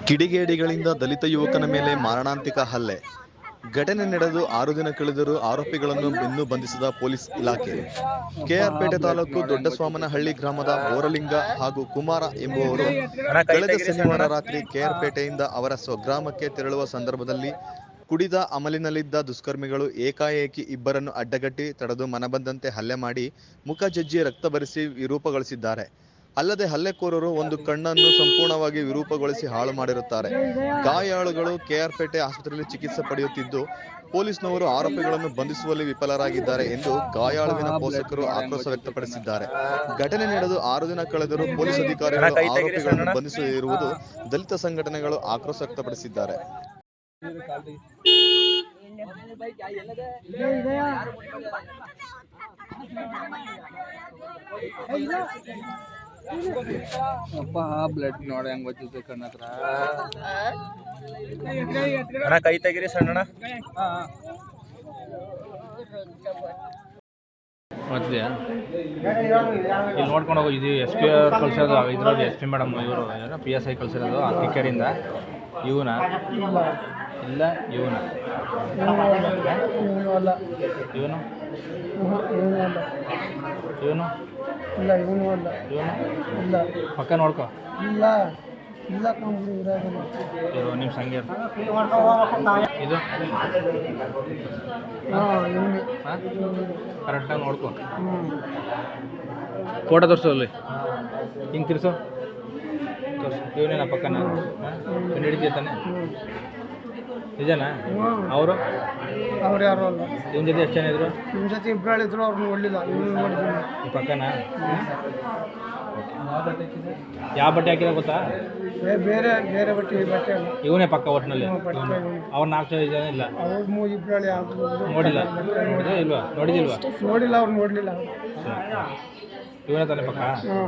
ಕಿಡಿಗೇಡಿಗಳಿಂದ ದಲಿತ ಯುವಕನ ಮೇಲೆ ಮಾರಣಾಂತಿಕ ಹಲ್ಲೆ. ಘಟನೆ ನಡೆದು 6 ದಿನ ಕಳೆದರೂ ಆರೋಪಿಗಳನ್ನು ಇನ್ನೂ ಬಂಧಿಸದ ಪೊಲೀಸ್ ಇಲಾಖೆ. ಕೆಆರ್ಪೇಟೆ ತಾಲೂಕು ದೊಡ್ಡಸ್ವಾಮನಹಳ್ಳಿ ಗ್ರಾಮದ ಬೋರಲಿಂಗ ಹಾಗೂ ಕುಮಾರ ಎಂಬುವವರು ಕಳೆದ ಶನಿವಾರ ರಾತ್ರಿ ಕೆಆರ್ಪೇಟೆಯಿಂದ ಅವರ ಸ್ವಗ್ರಾಮಕ್ಕೆ ತೆರಳುವ ಸಂದರ್ಭದಲ್ಲಿ ಕುಡಿದ ಅಮಲಿನಲ್ಲಿದ್ದ ದುಷ್ಕರ್ಮಿಗಳು ಏಕಾಏಕಿ ಇಬ್ಬರನ್ನು ಅಡ್ಡಗಟ್ಟಿ ತಡೆದು ಮನಬಂದಂತೆ ಹಲ್ಲೆ ಮಾಡಿ ಮುಖ ಜಜ್ಜಿ ರಕ್ತ ಬರಿಸಿ ವಿರೂಪಗೊಳಿಸಿದ್ದಾರೆ. ಅಲ್ಲದೆ ಹಲ್ಲೆಕೋರರು ಒಂದು ಕಣ್ಣನ್ನು ಸಂಪೂರ್ಣವಾಗಿ ವಿರೂಪಗೊಳಿಸಿ ಹಾಳು ಮಾಡಿರುತ್ತಾರೆ. ಗಾಯಾಳುಗಳು ಕೆಆರ್ಪೇಟೆ ಆಸ್ಪತ್ರೆಯಲ್ಲಿ ಚಿಕಿತ್ಸೆ ಪಡೆಯುತ್ತಿದ್ದು, ಪೊಲೀಸ್ನವರು ಆರೋಪಿಗಳನ್ನು ಬಂಧಿಸುವಲ್ಲಿ ವಿಫಲರಾಗಿದ್ದಾರೆ ಎಂದು ಗಾಯಾಳುವಿನ ಪೋಷಕರು ಆಕ್ರೋಶ ವ್ಯಕ್ತಪಡಿಸಿದ್ದಾರೆ. ಘಟನೆ ನಡೆದು 6 ದಿನ ಕಳೆದರೂ ಪೊಲೀಸ್ ಅಧಿಕಾರಿಗಳು ಆರೋಪಿಗಳನ್ನು ಬಂಧಿಸದಿರುವುದು ದಲಿತ ಸಂಘಟನೆಗಳು ಆಕ್ರೋಶ ವ್ಯಕ್ತಪಡಿಸಿದ್ದಾರೆ. ಅಪ್ಪ ಬ್ಲಡ್ ನೋಡಿ ಹೆಂಗ್ ಗೊತ್ತಿದೆ ಕಣ್ಣ ಹತ್ರ. ಅಣ್ಣ ಕೈ ತೆಗಿರಿ ಸಣ್ಣ ಮದ್ವೆಯಾ ಇಲ್ಲಿ ನೋಡ್ಕೊಂಡು ಹೋಗೋ. ಇದು ಎಸ್ ಪಿ ಕಳ್ಸಿರೋದು, ಇದ್ರಲ್ಲಿ ಎಸ್ ಪಿ ಮೇಡಮ್ ಇವರು PSI ಕಳ್ಸಿರೋದು ಆ ಕಿಕ್ಕರಿಂದ. ಇವನ ಇಲ್ಲ ಇವನ ಇವನು ಇವನು ಇಲ್ಲ ಇವನು ಅಲ್ಲ ಇವನು ಇಲ್ಲ ಪಕ್ಕ ನೋಡ್ಕೊ. ಇಲ್ಲ ಇಲ್ಲ ಇರೋ ನಿಮ್ಮ ಸಂಖ್ಯೆ ಇದು ಕರೆಕ್ಟಾಗಿ ನೋಡ್ಕೊ. ಫೋಟೋ ತೋರಿಸು, ಅಲ್ಲಿ ಹಿಂಗೆ ತಿರ್ಸು, ತೋರಿಸು. ಇವನೇನ ಪಕ್ಕನ ಕಂಡು ಹಿಡಿತೀಯ ತಾನೆ? ನಿಜನಾ? ಅವರು ಅವ್ರು ಯಾರು ಅಲ್ಲ. ಇವನ ಜೊತೆ ಎಷ್ಟು ಜನ ಇದ್ರು? ನಿಮ್ಮ ಜೊತೆ ಇಬ್ಬರು ಹೇಳಿದ್ರು, ಅವ್ರು ನೋಡಲಿಲ್ಲ. ಇವನು ನೋಡಿದ್ದೀನಿ. ಈ ಪಕ್ಕನ ಯಾವ ಬಟ್ಟೆ ಹಾಕಿದ ಗೊತ್ತಾ? ಬೇರೆ ಬೇರೆ ಬಟ್ಟೆ ಅಲ್ಲ. ಇವನೇ ಪಕ್ಕ ಒಟ್ಟಿನಲ್ಲಿ. ಅವ್ರು 4 ಜನ ಇಲ್ಲ. ಅವ್ರು ಇಬ್ಬರಲ್ಲಿ ನೋಡಿಲ್ಲ ಇಲ್ವಾ? ನೋಡಿದಿಲ್ವಾ? ನೋಡಿಲ್ಲ, ಅವ್ರು ನೋಡಲಿಲ್ಲ. ಇವನೇ ತಾನೆ ಪಕ್ಕ. ಹ್ಞೂ